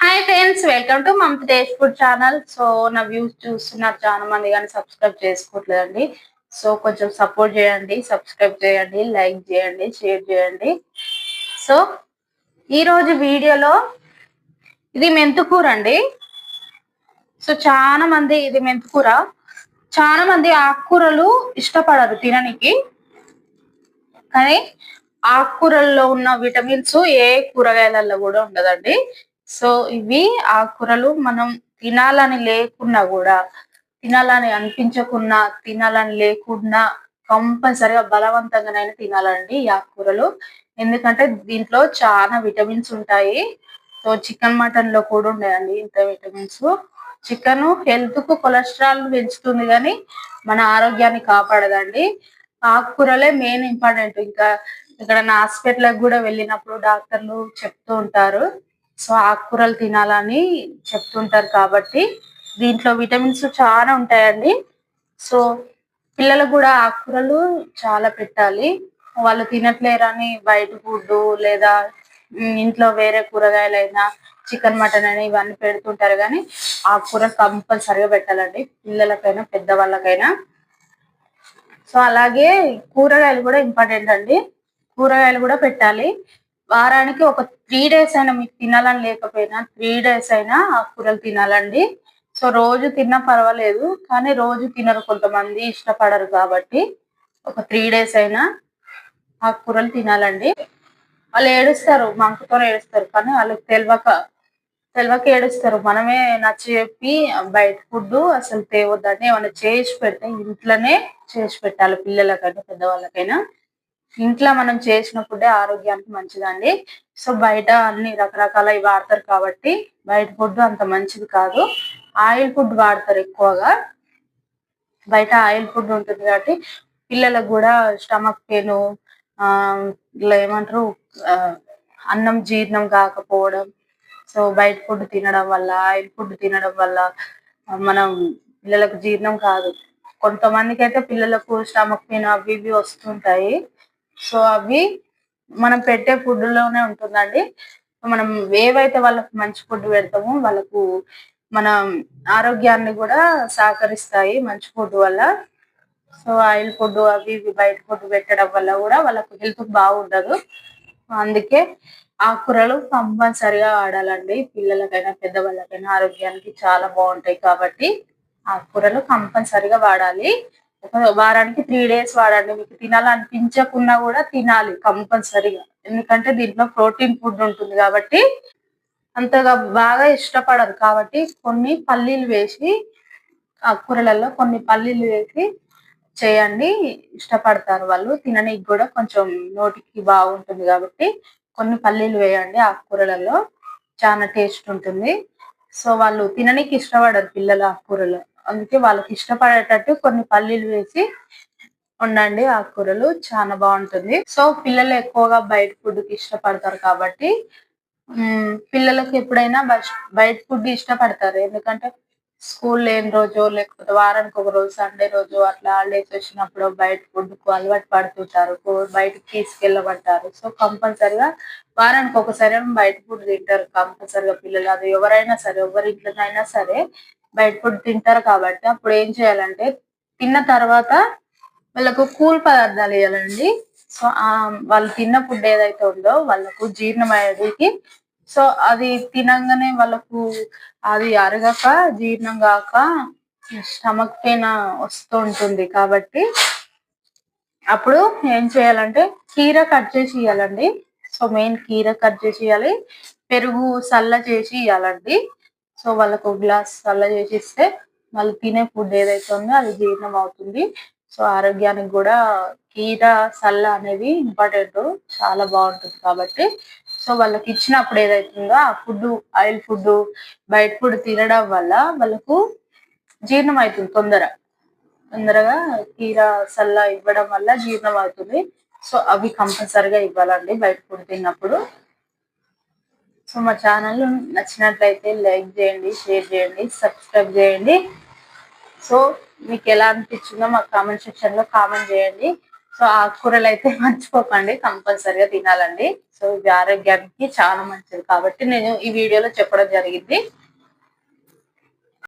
Hi friends, welcome to Mamata taste food channel. So నా views చూస్తున్నారు చాలా మంది, కానీ సబ్స్క్రైబ్ చేసుకోవట్లేదండి. సో కొంచెం సపోర్ట్ చేయండి, సబ్స్క్రైబ్ చేయండి, లైక్ చేయండి, షేర్ చేయండి. సో ఈ రోజు వీడియోలో ఇది మెంతుకూర అండి. సో చాలా మంది ఇది మెంతుకూర, చాలా మంది ఆకుకూరలు ఇష్టపడరు తిననికి, కానీ ఆకుకూరల్లో ఉన్న విటమిన్స్ ఏ కూరగాయలలో కూడా ఉండదండి. సో ఇవి ఆకుకూరలు మనం తినాలని లేకున్నా కూడా, తినాలని అనిపించకున్నా, తినాలని లేకున్నా కంపల్సరిగా బలవంతంగానైనా తినాలండి ఈ ఆకుకూరలు. ఎందుకంటే దీంట్లో చాలా విటమిన్స్ ఉంటాయి. సో చికెన్ మటన్ లో కూడా ఉన్నాయండి ఇంత విటమిన్స్. చికెన్ హెల్త్ కు కొలెస్ట్రాల్ పెంచుతుంది, కానీ మన ఆరోగ్యాన్ని కాపాడదండి. ఆకుకూరలే మెయిన్ ఇంపార్టెంట్. ఇంకా ఇక్కడ నా హాస్పిటల్ కూడా వెళ్ళినప్పుడు డాక్టర్లు చెప్తూ ఉంటారు, సో ఆకుకూరలు తినాలని చెప్తుంటారు. కాబట్టి దీంట్లో విటమిన్స్ చాలా ఉంటాయండి. సో పిల్లలకు కూడా ఆకుకూరలు చాలా పెట్టాలి. వాళ్ళు తినట్లేరని బయట ఫుడ్ లేదా ఇంట్లో వేరే కూరగాయలైనా చికెన్ మటన్ అయినా ఇవన్నీ పెడుతుంటారు, కానీ ఆకుకూర కంపల్సరిగా పెట్టాలండి, పిల్లలకైనా పెద్దవాళ్ళకైనా. సో అలాగే కూరగాయలు కూడా ఇంపార్టెంట్ అండి, కూరగాయలు కూడా పెట్టాలి. వారానికి ఒక 3 డేస్ అయినా, మీకు తినాలని లేకపోయినా 3 డేస్ అయినా ఆకుకూరలు తినాలండి. సో రోజు తిన్నా పర్వాలేదు, కానీ రోజు తినరు, కొంతమంది ఇష్టపడరు. కాబట్టి ఒక 3 డేస్ అయినా ఆకుకూరలు తినాలండి. వాళ్ళు ఏడుస్తారు, మంకుతో ఏడుస్తారు, కానీ వాళ్ళకి తెలియక ఏడుస్తారు. మనమే నచ్చ చెప్పి బయట ఫుడ్ అసలు తేవద్దని ఏమైనా చేసి పెడితే ఇంట్లోనే చేసి పెట్టాలి, పిల్లలకైనా పెద్దవాళ్ళకైనా. ఇంట్లో మనం చేసిన ఫుడ్ ఆరోగ్యానికి మంచిదండి. సో బయట అన్ని రకరకాల వాడతారు, కాబట్టి బయట ఫుడ్ అంత మంచిది కాదు. ఆయిల్ ఫుడ్ వాడతారు ఎక్కువగా, బయట ఆయిల్ ఫుడ్ ఉంటుంది కాబట్టి పిల్లలకు కూడా స్టమక్ పెయిన్, ఇలా ఏమంటారు, అన్నం జీర్ణం కాకపోవడం. సో బయట ఫుడ్ తినడం వల్ల, ఆయిల్ ఫుడ్ తినడం వల్ల మనం పిల్లలకు జీర్ణం కాదు. కొంతమందికి అయితే పిల్లలకు స్టమక్ పెయిన్ అవి ఇవి వస్తుంటాయి. సో అవి మనం పెట్టే ఫుడ్ లోనే ఉంటుందండి. మనం ఏవైతే వాళ్ళకి మంచి ఫుడ్ పెడతామో వాళ్ళకు మన ఆరోగ్యాన్ని కూడా సహకరిస్తాయి మంచి ఫుడ్ వల్ల. సో ఆయిల్ ఫుడ్ అవి ఇవి బయట ఫుడ్ పెట్టడం వల్ల కూడా వాళ్ళకు హెల్త్ బాగుండదు. అందుకే ఆకుకూరలు కంపల్సరిగా వాడాలండి, పిల్లలకైనా పెద్దవాళ్ళకైనా ఆరోగ్యానికి చాలా బాగుంటాయి. కాబట్టి ఆకుకూరలు కంపల్సరిగా వాడాలి. ఒక వారానికి 3 డేస్ వాడండి. మీకు తినాలనిపించకున్నా కూడా తినాలి కంపల్సరిగా, ఎందుకంటే దీంట్లో ప్రోటీన్ ఫుడ్ ఉంటుంది కాబట్టి అంతగా బాగా ఇష్టపడరు. కాబట్టి కొన్ని పల్లీలు వేసి, ఆకుకూరలలో కొన్ని పల్లీలు వేసి చేయండి, ఇష్టపడతారు వాళ్ళు, తిననీకి కూడా కొంచెం నోటికి బాగుంటుంది. కాబట్టి కొన్ని పల్లీలు వేయండి ఆకుకూరలలో, చాలా టేస్ట్ ఉంటుంది. సో వాళ్ళు తిననీకి ఇష్టపడరు పిల్లలు ఆకుకూరలు, అందుకే వాళ్ళకి ఇష్టపడేటట్టు కొన్ని పల్లీలు వేసి ఉండండి. ఆకుకూరలు చాలా బాగుంటుంది. సో పిల్లలు ఎక్కువగా బయట ఫుడ్ కి ఇష్టపడతారు, కాబట్టి పిల్లలకు ఎప్పుడైనా బయట ఫుడ్ ఇష్టపడతారు. ఎందుకంటే స్కూల్ లేని రోజు, లేకపోతే వారానికి ఒక రోజు సండే రోజు అట్లా హాలిడేస్ వచ్చినప్పుడు బయట ఫుడ్ కు అలవాటు పడుతుంటారు, బయటకు తీసుకెళ్ళబడతారు. సో కంపల్సరిగా వారానికి ఒకసారి బయట ఫుడ్ తింటారు కంపల్సరిగా పిల్లలు. అది ఎవరైనా సరే, ఎవరి ఇంట్లోనైనా సరే బయట ఫుడ్ తింటారు. కాబట్టి అప్పుడు ఏం చేయాలంటే, తిన్న తర్వాత వాళ్ళకు కూల్ పదార్థాలు ఇవ్వాలండి. సో వాళ్ళు తిన్న ఫుడ్ ఏదైతే ఉందో వాళ్ళకు జీర్ణం అయ్యేది. సో అది తినంగానే వాళ్ళకు అది అరగక, జీర్ణం కాక స్టమక్ పెయిన్ వస్తూ ఉంటుంది. కాబట్టి అప్పుడు ఏం చేయాలంటే కీర కట్ చేసి ఇవ్వాలండి. సో మెయిన్ కీర కట్ చేసి ఇవ్వాలి, పెరుగు చల్ల చేసి ఇవ్వాలండి. సో వాళ్ళకు గ్లాస్ చల్ల చేసి ఇస్తే వాళ్ళు తినే ఫుడ్ ఏదైతే ఉందో అది జీర్ణం అవుతుంది. సో ఆరోగ్యానికి కూడా కీర చల్ల అనేది ఇంపార్టెంట్, చాలా బాగుంటుంది. కాబట్టి సో వాళ్ళకి ఇచ్చినప్పుడు ఏదైతుందో ఆ ఫుడ్, ఆయిల్ ఫుడ్, బయట ఫుడ్ తినడం వల్ల వాళ్ళకు జీర్ణం అవుతుంది తొందరగా. కీర చల్ల ఇవ్వడం వల్ల జీర్ణం అవుతుంది. సో అవి కంపల్సరిగా ఇవ్వాలండి బయట ఫుడ్ తిన్నప్పుడు. సో మా ఛానల్ నచ్చినట్లయితే లైక్ చేయండి, షేర్ చేయండి, సబ్స్క్రైబ్ చేయండి. సో మీకు ఎలా అనిపించిందో మా కామెంట్ సెక్షన్ లో కామెంట్ చేయండి. సో ఆకుకూరలు అయితే మర్చిపోకండి, కంపల్సరిగా తినాలండి. సో ఇవి ఆరోగ్యానికి చాలా మంచిది కాబట్టి నేను ఈ వీడియోలో చెప్పడం జరిగింది.